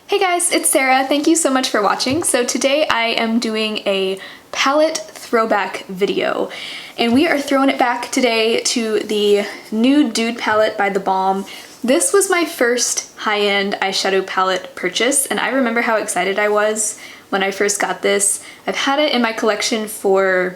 Hey guys, it's Sarah. Thank you so much for watching. So today I am doing a palette throwback video, and we are throwing it back today to the Nude Dude palette by theBalm. This was my first high-end eyeshadow palette purchase, and I remember how excited I was when I first got this. I've had it in my collection for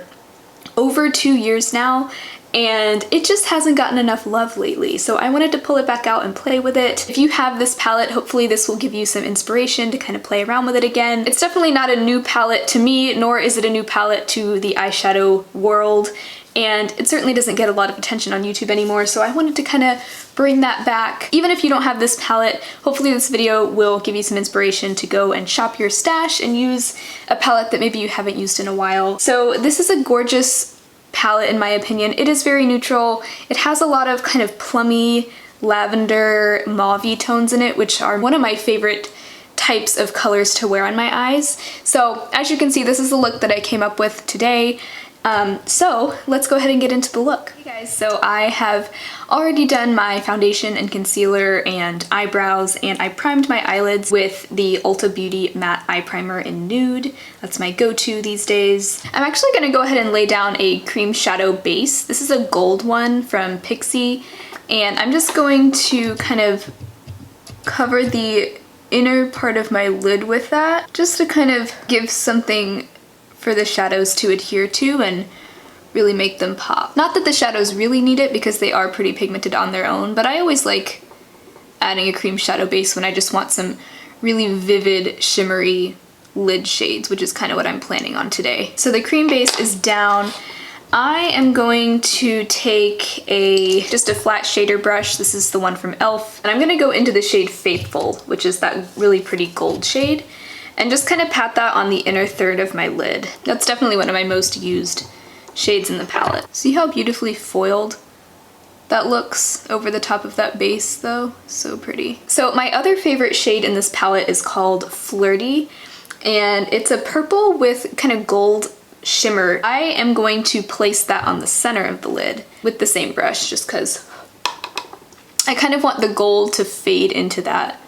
over 2 years now, and it just hasn't gotten enough love lately, so I wanted to pull it back out and play with it. If you have this palette, hopefully this will give you some inspiration to kind of play around with it again. It's definitely not a new palette to me, nor is it a new palette to the eyeshadow world, and it certainly doesn't get a lot of attention on YouTube anymore, so I wanted to kind of bring that back. Even if you don't have this palette, hopefully this video will give you some inspiration to go and shop your stash and use a palette that maybe you haven't used in a while. So this is a gorgeous palette in my opinion. It is very neutral. It has a lot of kind of plummy, lavender, mauve-y tones in it, which are one of my favorite types of colors to wear on my eyes. So as you can see, this is the look that I came up with today. So let's go ahead and get into the look. Hey guys, so I have already done my foundation and concealer and eyebrows, and I primed my eyelids with the Ulta Beauty Matte Eye Primer in Nude. That's my go-to these days. I'm actually gonna go ahead and lay down a cream shadow base. This is a gold one from Pixi, and I'm just going to kind of cover the inner part of my lid with that, just to kind of give something for the shadows to adhere to and really make them pop. Not that the shadows really need it because they are pretty pigmented on their own, but I always like adding a cream shadow base when I just want some really vivid shimmery lid shades, which is kind of what I'm planning on today. So the cream base is down. I am going to take just a flat shader brush. This is the one from e.l.f. And I'm gonna go into the shade Faithful, which is that really pretty gold shade, and just kind of pat that on the inner third of my lid. That's definitely one of my most used shades in the palette. See how beautifully foiled that looks over the top of that base though? So pretty. So my other favorite shade in this palette is called Flirty, and it's a purple with kind of gold shimmer. I am going to place that on the center of the lid with the same brush, just because I kind of want the gold to fade into that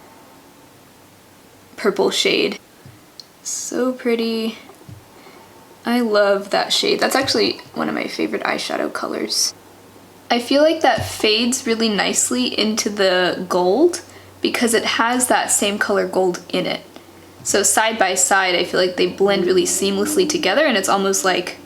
purple shade. So pretty. I love that shade. That's actually one of my favorite eyeshadow colors. I feel like that fades really nicely into the gold because it has that same color gold in it. So side by side, I feel like they blend really seamlessly together, and it's almost like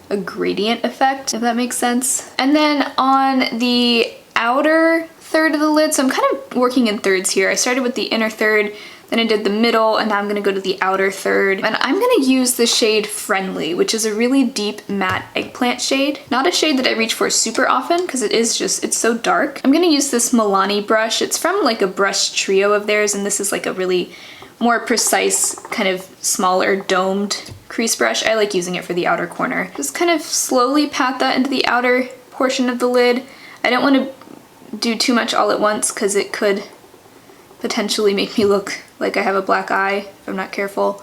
a gradient effect, if that makes sense. And then on the outer third of the lid, so I'm kind of working in thirds here. I started with the inner third, then I did the middle, and now I'm gonna go to the outer third. And I'm gonna use the shade Friendly, which is a really deep matte eggplant shade. Not a shade that I reach for super often because it's so dark. I'm gonna use this Milani brush. It's from like a brush trio of theirs, and this is like a really more precise, kind of smaller domed crease brush. I like using it for the outer corner. Just kind of slowly pat that into the outer portion of the lid. I don't want to do too much all at once because it could potentially make me look like I have a black eye if I'm not careful.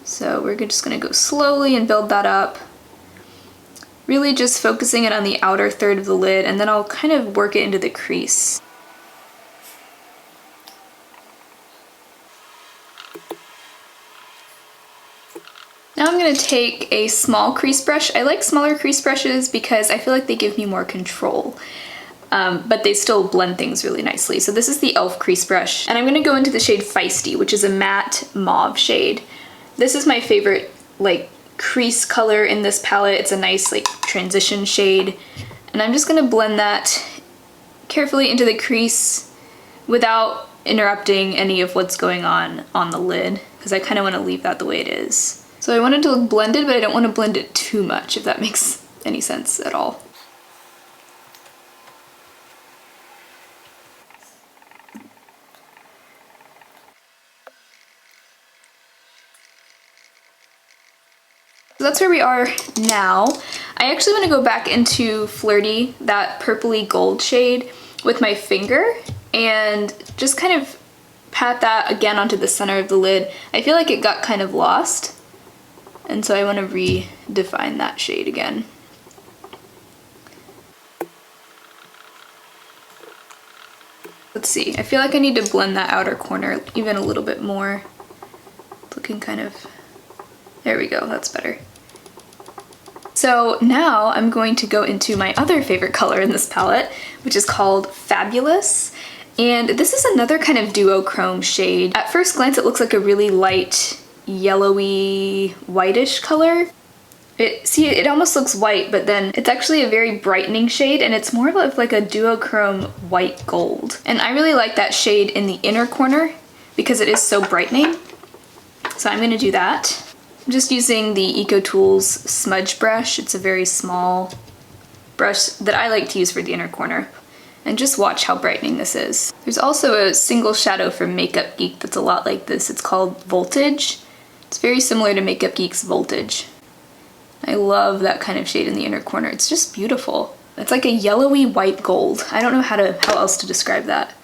So we're just gonna go slowly and build that up. Really just focusing it on the outer third of the lid, and then I'll kind of work it into the crease. Now I'm going to take a small crease brush. I like smaller crease brushes because I feel like they give me more control. But they still blend things really nicely. So this is the e.l.f. crease brush, and I'm gonna go into the shade Feisty, which is a matte mauve shade. This is my favorite like crease color in this palette. It's a nice like transition shade, and I'm just gonna blend that carefully into the crease without interrupting any of what's going on the lid, because I kind of want to leave that the way it is. So I want it to look blended, but I don't want to blend it too much, if that makes any sense at all. So that's where we are now. I actually want to go back into Flirty, that purpley gold shade, with my finger and just kind of pat that again onto the center of the lid. I feel like it got kind of lost, and so I want to redefine that shade again. Let's see, I feel like I need to blend that outer corner even a little bit more. It's looking kind of, there we go, that's better. So now I'm going to go into my other favorite color in this palette, which is called Fabulous. And this is another kind of duochrome shade. At first glance, it looks like a really light, yellowy, whitish color. It almost looks white, but then it's actually a very brightening shade, and it's more of like a duochrome white gold. And I really like that shade in the inner corner because it is so brightening. So I'm gonna do that. I'm just using the EcoTools smudge brush. It's a very small brush that I like to use for the inner corner. And just watch how brightening this is. There's also a single shadow from Makeup Geek that's a lot like this. It's called Voltage. It's very similar to Makeup Geek's Voltage. I love that kind of shade in the inner corner. It's just beautiful. It's like a yellowy white gold. I don't know how else to describe that.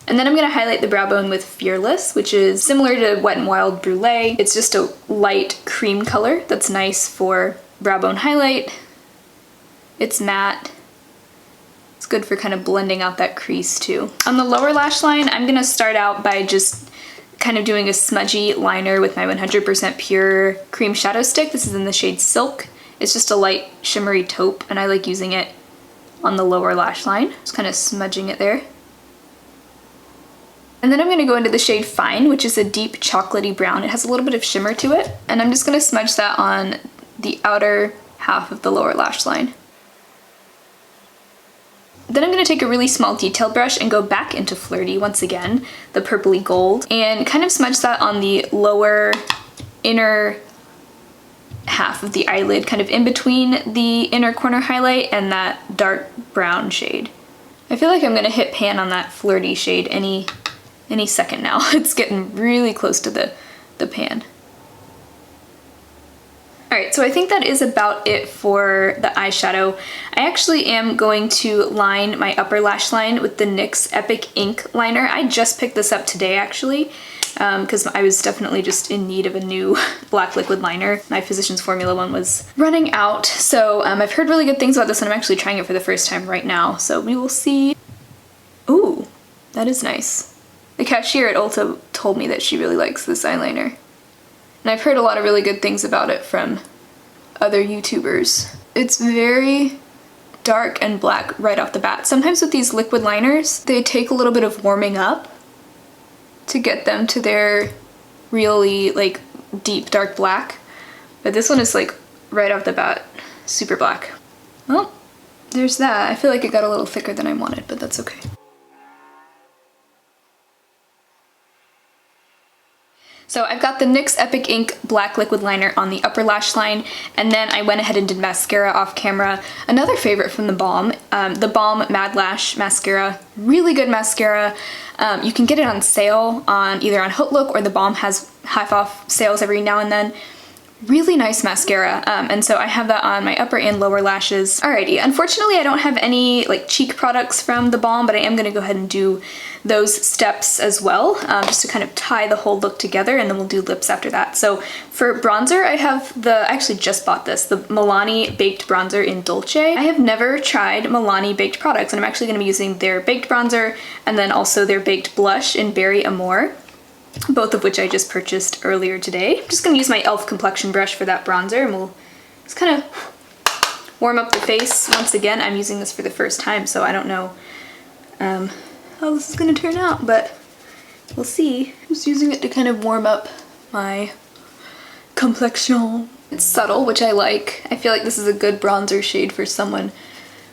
And then I'm gonna highlight the brow bone with Fearless, which is similar to Wet n Wild Brulee. It's just a light cream color that's nice for brow bone highlight. It's matte. It's good for kind of blending out that crease too. On the lower lash line, I'm gonna start out by just kind of doing a smudgy liner with my 100% pure cream shadow stick. This is in the shade Silk. It's just a light shimmery taupe, and I like using it on the lower lash line. Just kind of smudging it there. And then I'm gonna go into the shade Fine, which is a deep chocolatey brown. It has a little bit of shimmer to it, and I'm just gonna smudge that on the outer half of the lower lash line. Then I'm going to take a really small detail brush and go back into Flirty once again, the purpley gold, and kind of smudge that on the lower inner half of the eyelid, kind of in between the inner corner highlight and that dark brown shade. I feel like I'm going to hit pan on that Flirty shade any second now. It's getting really close to the pan. Alright, so I think that is about it for the eyeshadow. I actually am going to line my upper lash line with the NYX Epic Ink Liner. I just picked this up today actually, because I was definitely just in need of a new black liquid liner. My Physicians Formula one was running out, so I've heard really good things about this and I'm actually trying it for the first time right now, so we will see. Ooh, that is nice. The cashier at Ulta told me that she really likes this eyeliner. And I've heard a lot of really good things about it from other YouTubers. It's very dark and black right off the bat. Sometimes with these liquid liners, they take a little bit of warming up to get them to their really like deep dark black. But this one is like right off the bat, super black. Well, there's that. I feel like it got a little thicker than I wanted, but that's okay. So I've got the NYX Epic Ink Black Liquid Liner on the upper lash line, and then I went ahead and did mascara off camera. Another favorite from theBalm Mad Lash Mascara. Really good mascara. You can get it on sale on either on HauteLook or theBalm has half off sales every now and then. Really nice mascara, and so I have that on my upper and lower lashes. Alrighty, unfortunately I don't have any like cheek products from theBalm, but I am gonna go ahead and do those steps as well, just to kind of tie the whole look together, and then we'll do lips after that. So for bronzer, I have I actually just bought this, the Milani Baked Bronzer in Dolce. I have never tried Milani baked products, and I'm actually gonna be using their baked bronzer and then also their baked blush in Berry Amour. Both of which I just purchased earlier today. I'm just gonna use my e.l.f. complexion brush for that bronzer, and we'll just kind of warm up the face. Once again, I'm using this for the first time, so I don't know how this is gonna turn out, but we'll see. Just using it to kind of warm up my complexion. It's subtle, which I like. I feel like this is a good bronzer shade for someone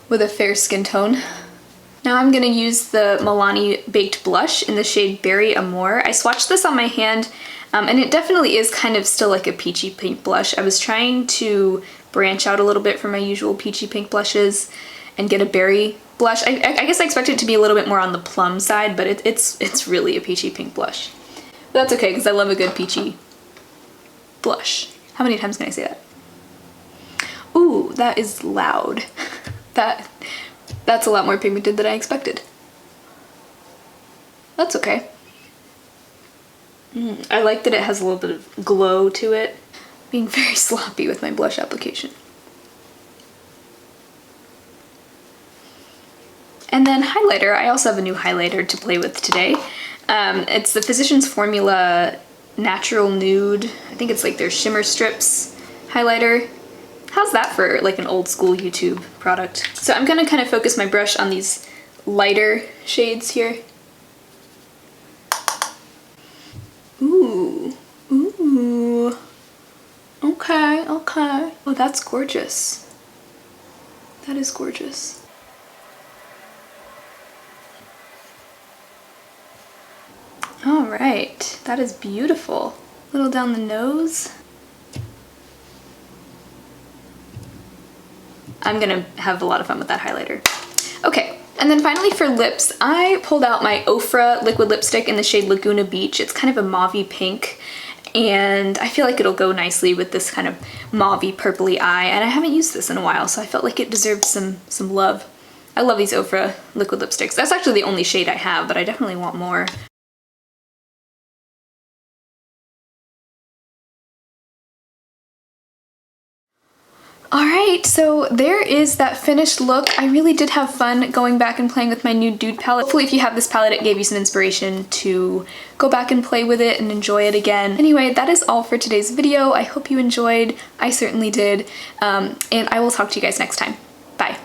with a fair skin tone. Now I'm gonna use the Milani Baked Blush in the shade Berry Amour. I swatched this on my hand, and it definitely is kind of still like a peachy pink blush. I was trying to branch out a little bit from my usual peachy pink blushes and get a berry blush. I guess I expected it to be a little bit more on the plum side, but it's really a peachy pink blush. But that's okay, because I love a good peachy blush. How many times can I say that? Ooh, that is loud. That's a lot more pigmented than I expected. That's okay. I like that it has a little bit of glow to it. Being very sloppy with my blush application. And then highlighter, I also have a new highlighter to play with today. It's the Physicians Formula Natural Nude. I think it's like their Shimmer Strips highlighter. How's that for like an old school YouTube product? So I'm gonna kind of focus my brush on these lighter shades here. Ooh, ooh, okay, okay. Oh, that's gorgeous. That is gorgeous. All right, that is beautiful. A little down the nose. I'm gonna have a lot of fun with that highlighter. Okay, and then finally for lips, I pulled out my Ofra liquid lipstick in the shade Laguna Beach. It's kind of a mauve-y pink, and I feel like it'll go nicely with this kind of mauve-y purpley eye, and I haven't used this in a while, so I felt like it deserved some love. I love these Ofra liquid lipsticks. That's actually the only shade I have, but I definitely want more. Alright, so there is that finished look. I really did have fun going back and playing with my Nude Dude palette. Hopefully if you have this palette, it gave you some inspiration to go back and play with it and enjoy it again. Anyway, that is all for today's video. I hope you enjoyed. I certainly did. And I will talk to you guys next time. Bye.